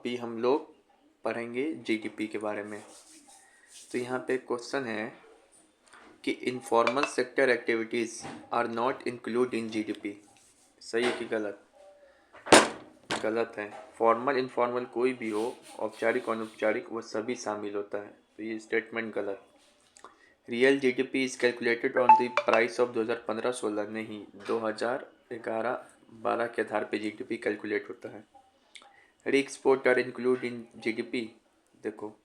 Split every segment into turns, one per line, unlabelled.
अभी हम लोग पढ़ेंगे जीडीपी के बारे में। तो यहाँ पे क्वेश्चन है कि informal sector activities are not include in GDP. सही है कि गलत? गलत है। फॉर्मल इनफॉर्मल कोई भी हो, औपचारिक अनौपचारिक, वो सभी शामिल होता है, तो ये स्टेटमेंट गलत। Real GDP is calculated on the price of 2015-16 नहीं, 2011-12 के आधार पे जीडीपी कैलकुलेट होता है। Re export are include in GDP. देखो,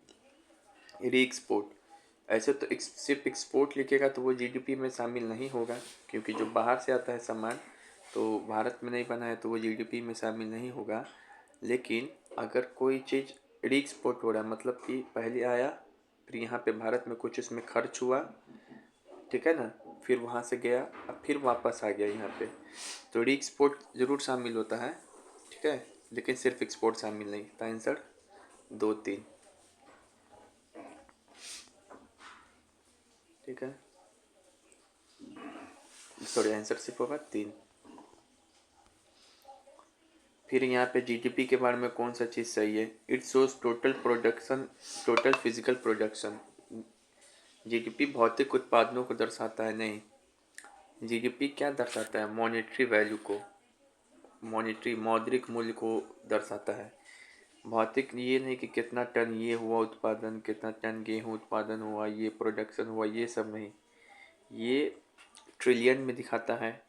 री एक्सपोर्ट ऐसे तो सिर्फ एक्सपोर्ट लिखेगा तो वो जीडीपी में शामिल नहीं होगा, क्योंकि जो बाहर से आता है सामान तो भारत में नहीं बना है तो वो जीडीपी में शामिल नहीं होगा। लेकिन अगर कोई चीज़ री एक्सपोर्ट हो रहा है, मतलब कि पहले आया, फिर यहाँ पे भारत में कुछ उसमें खर्च हुआ, ठीक है ना, फिर वहाँ से गया, अब फिर वापस आ गया यहाँ पे, तो री एक्सपोर्ट ज़रूर शामिल होता है, ठीक है, लेकिन सिर्फ एक्सपोर्ट शामिल नहीं। तो आंसर 2-3, ठीक है, सॉरी, आंसर सिर्फ होगा 3। फिर यहाँ पे जीडीपी के बारे में कौन सा चीज़ सही है? It shows total production, total physical production. GDP भौतिक उत्पादनों को दर्शाता है, नहीं। जीडीपी क्या दर्शाता है? मॉनेटरी वैल्यू को, मॉनेटरी मौद्रिक मूल्य को दर्शाता है। भौतिक ये नहीं कि कितना टन ये हुआ उत्पादन, कितना टन गेहूँ उत्पादन हुआ, ये प्रोडक्शन हुआ, ये सब नहीं। ये ट्रिलियन में दिखाता है,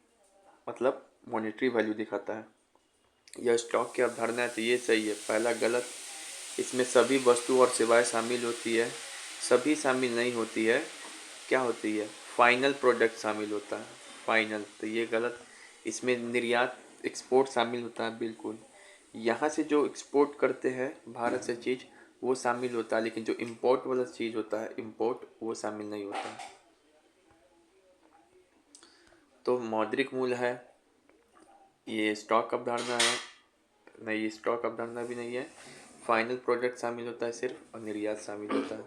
मतलब मॉनेटरी वैल्यू दिखाता है। यह स्टॉक की अवधारणा है, तो ये सही है। पहला गलत। इसमें सभी वस्तु और सेवाएं शामिल होती है, सभी शामिल नहीं होती है। क्या होती है? फाइनल प्रोडक्ट शामिल होता है, फाइनल, तो ये गलत। इसमें निर्यात, एक्सपोर्ट शामिल होता है, बिल्कुल। यहाँ से जो एक्सपोर्ट करते हैं भारत से चीज़, वो शामिल होता है, लेकिन जो इम्पोर्ट वाला चीज़ होता है, इम्पोर्ट, वो शामिल नहीं होता है। तो मौद्रिक मूल्य है, ये स्टॉक अवधारणा है, नहीं, ये स्टॉक अवधारणा भी नहीं है। फाइनल प्रोडक्ट शामिल होता है सिर्फ, और निर्यात शामिल होता है।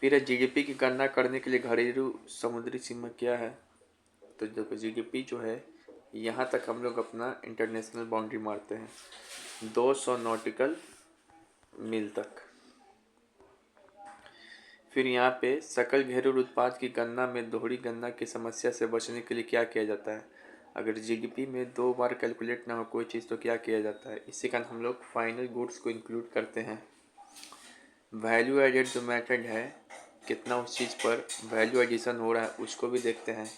फिर जीडीपी की गणना करने के लिए घरेलू समुद्री सीमा क्या है? तो देखो, जीडीपी जो है, यहाँ तक हम लोग अपना इंटरनेशनल बाउंड्री मारते हैं, 200 नॉटिकल मील तक। फिर यहाँ पे सकल घरेलू उत्पाद की गणना में दोहरी गणना की समस्या से बचने के लिए क्या किया जाता है? अगर जीडीपी में 2 बार कैलकुलेट ना हो कोई चीज़ तो क्या किया जाता है? इसी कारण हम लोग फाइनल गुड्स को इंक्लूड करते हैं। वैल्यू एडेड जो मेथड है, कितना उस चीज़ पर वैल्यू एडिशन हो रहा है उसको भी देखते हैं,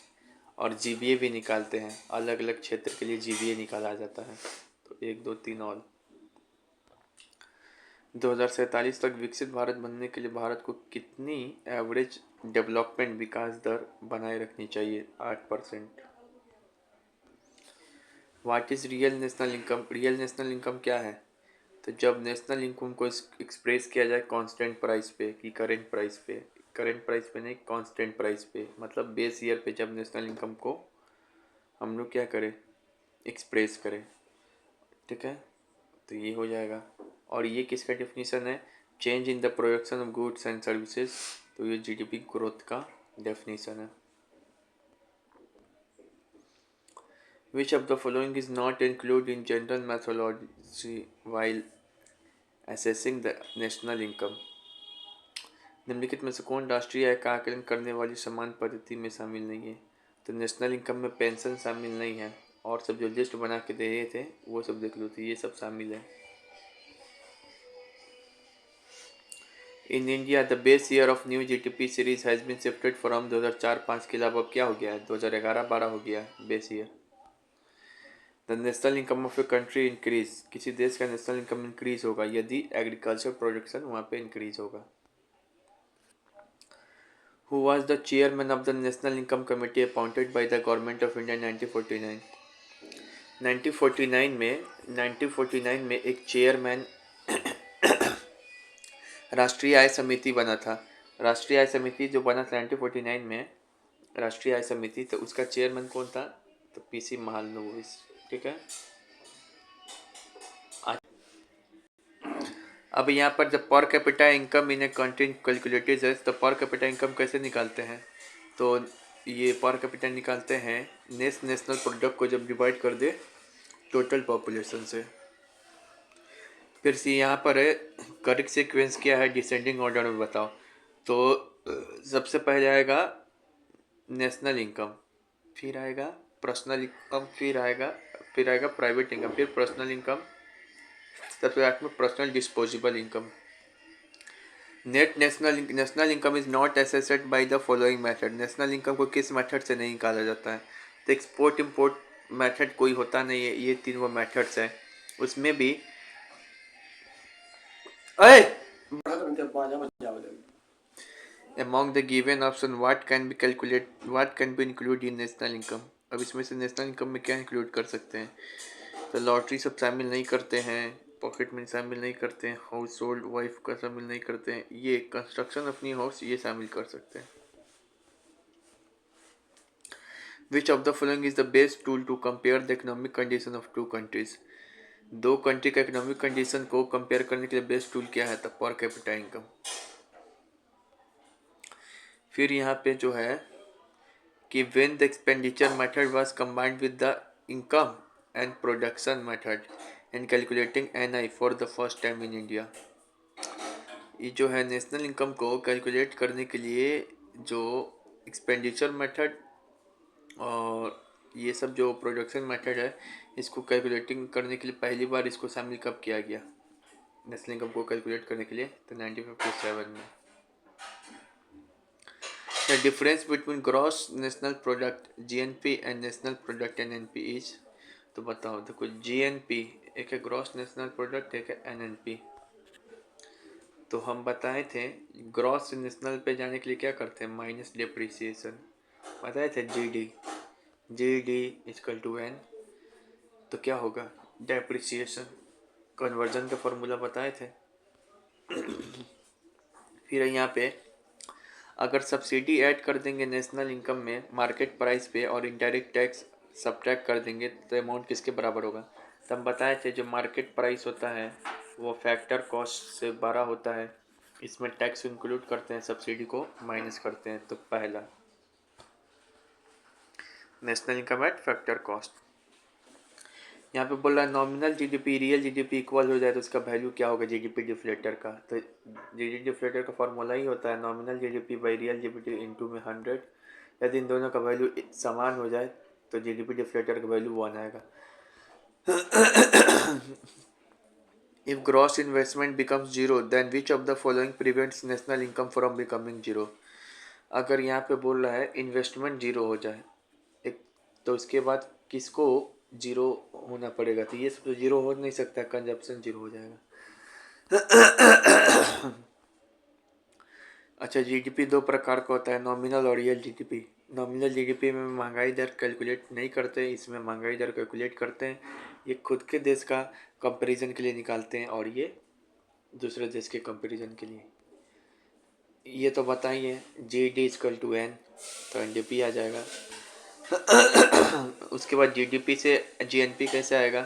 और जीबीए भी निकालते हैं। अलग अलग क्षेत्र के लिए जीबीए निकाला जाता है। तो 1 2 3 और 2047 तक विकसित भारत बनने के लिए भारत को कितनी एवरेज डेवलपमेंट विकास दर बनाए रखनी चाहिए? 8%। What is real national income? Real national income क्या है? तो जब नेशनल इनकम को एक्सप्रेस किया जाए कांस्टेंट प्राइस पे कि करेंट प्राइस पे, करेंट प्राइस पे नहीं, कांस्टेंट प्राइस पे, मतलब बेस ईयर पे जब नेशनल इनकम को हम लोग क्या करें, एक्सप्रेस करें, ठीक है, तो ये हो जाएगा। और ये किसका डेफिनेशन है? Change in the production of goods and services, तो ये जीडीपी ग्रोथ का डेफिनेशन है। Which of the following is not include in general methodology while assessing the national income? निम्नलिखित में से कौन राष्ट्रीय आय का आकलन करने वाली समान पद्धति में शामिल नहीं है? तो नेशनल इनकम में पेंशन शामिल नहीं है, और सब जो लिस्ट बना के दे रहे थे वो सब देख लो, तो ये सब शामिल है। In India the base year of new GDP series has been shifted from 2004-5 के अलावा अब क्या हो गया है? 2011-12 हो गया है base year. The national income of a country increase, किसी देश का नेशनल इनकम इंक्रीज होगा यदि एग्रीकल्चर प्रोडक्शन वहाँ पे इंक्रीज होगा। Who was the chairman of the National Income Committee appointed by the Government of India in 1949? 1949 में एक चेयरमैन राष्ट्रीय आय समिति बना था। राष्ट्रीय आय समिति जो बना था 1949 में, राष्ट्रीय आय समिति, तो उसका चेयरमैन कौन था? तो पीसी महालनोबिस, ठीक है। अब यहाँ पर जब per capita income in a country calculated है, तो पर कैपिटा इनकम कैसे निकालते हैं? तो ये पर कैपिटा निकालते हैं नेशनल प्रोडक्ट को जब डिवाइड कर दे टोटल पॉपुलेशन से। फिर से यहाँ पर है करेक्ट सीक्वेंस क्या है, डिसेंडिंग ऑर्डर में बताओ। तो सबसे पहले आएगा नेशनल इनकम, फिर आएगा पर्सनल इनकम, फिर आएगा प्राइवेट इनकम, फिर पर्सनल इनकम, सबसे लास्ट में personal disposable income. Net national income is not assessed by the following method. National income को किस मेथड से नहीं निकाला जाता है? तो एक्सपोर्ट इंपोर्ट मेथड कोई होता नहीं है, ये तीन वो मेथड्स हैं। उसमें भी अरे among the given option what can be included in national income। अब इसमें से नेशनल इनकम में क्या इंक्लूड कर सकते हैं? तो लॉटरी सब शामिल नहीं करते हैं, पॉकेट मनी शामिल नहीं करते हैं, हाउस होल्ड वाइफ का शामिल नहीं करते हैं, ये कंस्ट्रक्शन ऑफ न्यू हाउस ये शामिल कर सकते हैं। Which of the following is the best tool to compare the economic condition of two countries. दो कंट्री का इकोनॉमिक कंडीशन को कंपेयर करने के लिए बेस्ट टूल क्या है? The per capita income. फिर यहाँ पे जो है कि when the expenditure method was combined with the income and production method in calculating NI for the first time in India। ये जो है नेशनल इनकम को कैलकुलेट करने के लिए जो एक्सपेंडिचर मेथड और ये सब जो प्रोडक्शन मेथड है, इसको कैलकुलेटिंग करने के लिए पहली बार इसको शामिल कब किया गया नेशनल इनकम को कैलकुलेट करने के लिए? तो 1957 में। The difference between gross national product GNP and national product NNP is। तो बताओ, देखो GNP एक है ग्रॉस नेशनल प्रोडक्ट, एक है NNP। तो हम बताए थे ग्रॉस नेशनल पे जाने के लिए क्या करते हैं? Minus depreciation. बताए थे GD इक्वल टू N। तो क्या होगा? डेप्रिसिएशन। कन्वर्जन का फॉर्मूला बताए थे। फिर यहाँ पे अगर सब्सिडी ऐड कर देंगे नेशनल इनकम में मार्केट प्राइस पे और इनडायरेक्ट टैक्स सब्ट्रैक्ट कर देंगे तो अमाउंट किसके बराबर होगा? तो हम बताए थे जो मार्केट प्राइस होता है वो फैक्टर कॉस्ट से बड़ा होता है, इसमें टैक्स इंक्लूड करते हैं, सब्सिडी को माइनस करते हैं। तो पहला national income eight factor cost. यहाँ पे बोल रहा है nominal GDP real GDP equal हो जाए तो इसका वैल्यू क्या होगा जीडीपी डिफ्लेटर का? तो जीडीपी डिफ्लेटर का फॉर्मूला ही होता है nominal GDP by real GDP into में 100। यदि इन दोनों का वैल्यू समान हो जाए तो जीडीपी डिफ्लेटर का वैल्यू 1 आएगा। If gross investment becomes zero then which of the following prevents national income from becoming zero. अगर यहाँ पे बोल रहा है इन्वेस्टमेंट जीरो हो जाए एक, तो उसके बाद किसको जीरो होना पड़ेगा? तो ये सब तो जीरो हो नहीं सकता, कंजप्शन जीरो हो जाएगा। अच्छा, जीडीपी दो प्रकार का होता है, नॉमिनल और रियल जीडीपी। नॉमिनल जीडीपी में महंगाई दर कैलकुलेट नहीं करते, इसमें महंगाई दर कैलकुलेट करते हैं। ये खुद के देश का कंपैरिजन के लिए निकालते हैं और ये दूसरे देश के कंपैरिजन के लिए। ये तो बताइए GD इक्वल टू N, तो NDP आ जाएगा। उसके बाद GDP से GNP कैसे आएगा?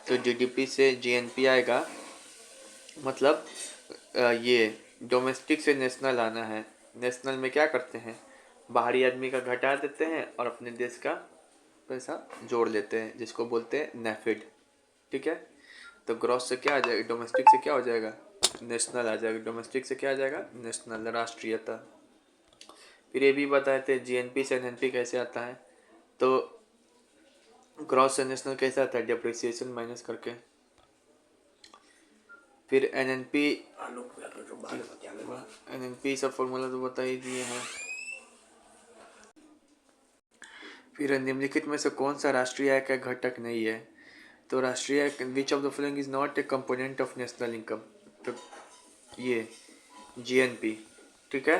तो GDP से GNP आएगा, मतलब ये डोमेस्टिक से नेशनल आना है। नेशनल में क्या करते हैं? बाहरी आदमी का घटा देते हैं और अपने देश का पैसा जोड़ लेते हैं, जिसको बोलते हैं नेफिड। ठीक है, तो ग्रॉस से क्या आ जाएगा? डोमेस्टिक से क्या हो जाएगा? नेशनल आ जाएगा। डोमेस्टिक से क्या आ जाएगा? नेशनल, राष्ट्रीयता। फिर ये भी बताए थे GNP से NNP कैसे आता है। तो ग्रॉस से नेशनल कैसे आता है? डेप्रिसिएशन माइनस करके। फिर NNP सब फॉर्मूला तो बता ही दिए हैं। फिर निम्नलिखित में से कौन सा राष्ट्रीय आय का घटक नहीं है? तो राष्ट्रीय आय which of the following is not a component of national income. तो ये GNP। ठीक है,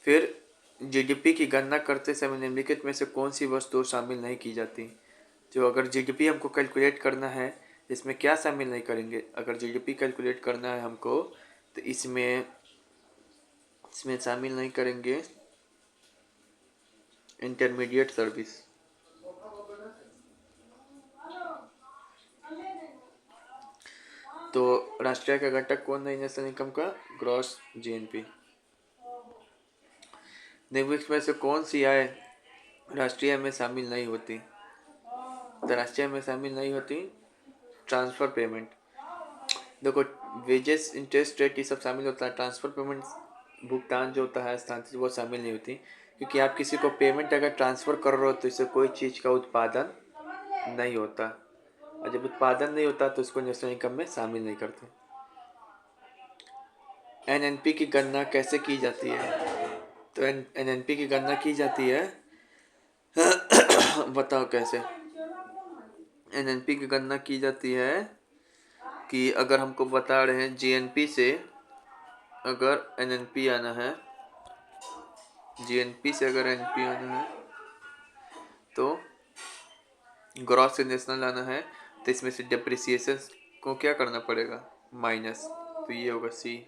फिर GDP की गणना करते समय निम्नलिखित में से कौन सी वस्तु शामिल नहीं की जाती? जो अगर GDP हमको कैलकुलेट करना है, इसमें क्या शामिल नहीं करेंगे? अगर GDP कैलकुलेट करना है हमको तो इसमें शामिल नहीं करेंगे इंटरमीडिएट सर्विस। तो राष्ट्रीय का घटक कौन नहीं नेशनल इनकम का? Gross GNP। निम्नलिखित में से कौन सी आय राष्ट्रीय में शामिल नहीं होती? तो राष्ट्रीय में शामिल नहीं होती ट्रांसफर पेमेंट। देखो, वेजेस, इंटरेस्ट रेट, ये सब शामिल होता है। ट्रांसफ़र पेमेंट, भुगतान जो होता है स्थानांतरित, वो शामिल नहीं होती, क्योंकि आप किसी को पेमेंट अगर ट्रांसफ़र कर रहे हो तो इससे कोई चीज़ का उत्पादन नहीं होता, और जब उत्पादन नहीं होता तो उसको नेशनल इनकम में शामिल नहीं करते। एनएनपी की गणना कैसे की जाती है? तो एनएनपी की गणना की जाती है बताओ कैसे। एनएनपी की गणना की जाती है कि अगर हमको बता रहे हैं जीएनपी से, अगर एनएनपी आना है, जीएनपी से अगर एनपी आना है तो ग्रॉस से नेशनल आना है, तो इसमें से डिप्रिसिएशन को क्या करना पड़ेगा, माइनस, तो ये होगा सी।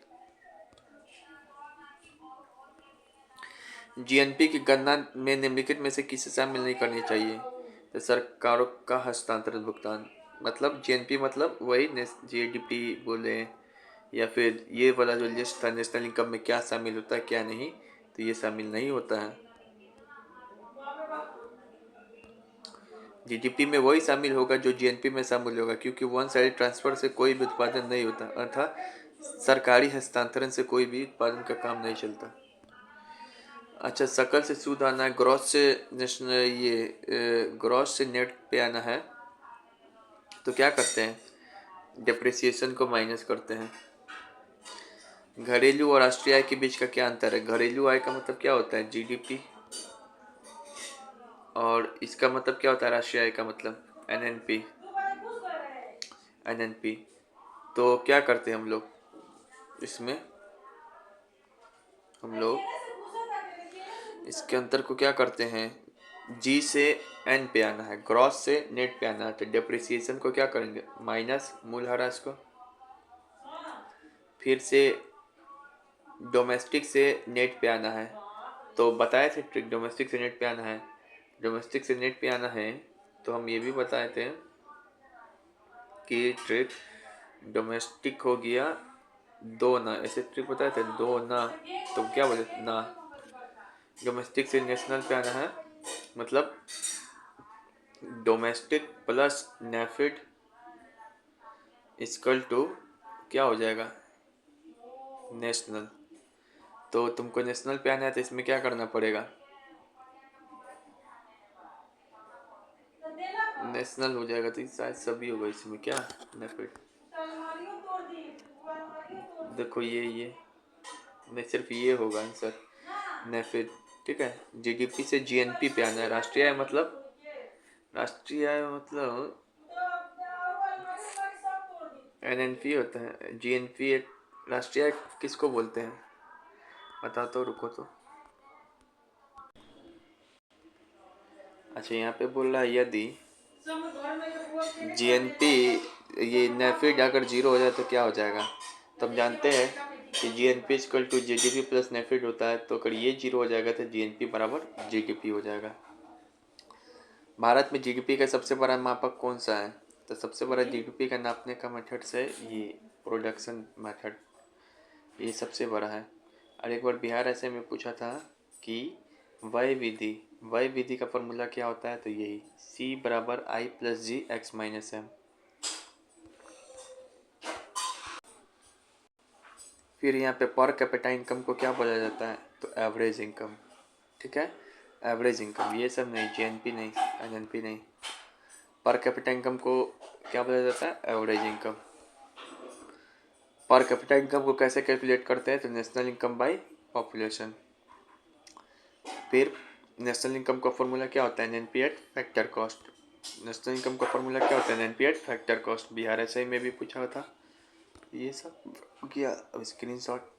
जीएनपी की गणना में निम्नलिखित में से किसे शामिल नहीं करनी चाहिए? तो सरकारों का हस्तांतरित भुगतान, मतलब जीएनपी मतलब वही जीडीपी बोले, या फिर ये वाला जो लिस्ट था नेशनल इनकम में क्या शामिल होता है क्या नहीं, तो ये शामिल नहीं होता है। जीडीपी में वही शामिल होगा जो जीएनपी में शामिल होगा, क्योंकि वन साइड ट्रांसफर से कोई भी उत्पादन नहीं होता, अर्थात सरकारी हस्तांतरण से कोई भी उत्पादन का काम नहीं चलता। अच्छा, सकल से सूद आना है, ग्रॉस से नेशनल, ये ग्रॉस से नेट पे आना है, तो क्या करते हैं, डिप्रिसिएशन को माइनस करते हैं। घरेलू और राष्ट्रीय आय के बीच का क्या अंतर है? घरेलू आय का मतलब क्या होता है, जीडीपी, और इसका मतलब क्या होता है, राष्ट्रीय आय का मतलब एनएनपी। एनएनपी, तो क्या करते हैं हम लोग इसमें, हम लोग इसके अंतर को क्या करते हैं, जी से एन पे आना है, ग्रॉस से नेट पे आना है, तो डिप्रिसिएशन को क्या करेंगे, माइनस मूलहरास को। फिर से डोमेस्टिक से नेट पे आना है, तो बताए थे ट्रिक, डोमेस्टिक से नेट पे आना है, डोमेस्टिक से नेट पे आना है, तो हम ये भी बताए थे कि ट्रिक डोमेस्टिक हो गया दो ना, ऐसे ट्रिक बताए थे दो ना, तो क्या बोले ना, डोमेस्टिक से नेशनल पे आना है, मतलब domestic plus NAFED equal to क्या हो जाएगा, नेशनल। तो तुमको नेशनल पे आना है तो इसमें क्या करना पड़ेगा, नेशनल हो जाएगा, तो शायद सभी होगा इसमें क्या, नेफिड, देखो ये नहीं, सिर्फ ये होगा आंसर, नेफिड। ठीक है, जीडीपी से जीएनपी पे आना है, राष्ट्रीय आय मतलब, राष्ट्रीय आय मतलब एनएनपी होता है, जीएनपी एक राष्ट्रीय आय किसको बोलते हैं, बता तो, रुको तो। अच्छा, यहाँ पे बोल रहा है यदि जीएनपी, ये नेफिड अगर जीरो हो जाए तो क्या हो जाएगा, तो हम जानते हैं कि GNP equal to GDP plus नेफिड होता है, तो अगर ये जीरो हो जाएगा तो जीएनपी बराबर जीडीपी हो जाएगा। भारत में जीडीपी का सबसे बड़ा मापक कौन सा है? तो सबसे बड़ा जीडीपी का नापने का मेथड से ये प्रोडक्शन मेथड, ये सबसे बड़ा है। और एक बार बिहार ऐसे में पूछा था कि वय विधि का फॉर्मूला क्या होता है, तो यही C बराबर I plus G X minus M. फिर यहाँ पे पर कैपिटा इनकम को क्या बोला जाता है, तो एवरेज इनकम। ठीक है, एवरेज इनकम, ये सब नहीं, जीएनपी नहीं, एनएनपी नहीं, पर कैपिटा इनकम को क्या बोला जाता है, average income. Per capita income को कैसे कैलकुलेट करते हैं, तो नेशनल इनकम बाय पॉपुलेशन। फिर नेशनल इनकम का फॉर्मूला क्या होता है, NNP eight factor cost. National income का फॉर्मूला क्या होता है, NNP eight factor cost, Bihar SI में भी पूछा था। ये सब किया, अब स्क्रीनशॉट।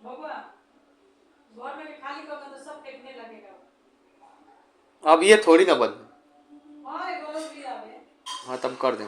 बबुआ घर में भी खाली करके तो सब फेंकने लगेगा।
अब ये थोड़ी ना बंद।
हाँ एगो लोग भी आवे।
हाँ तब कर दें।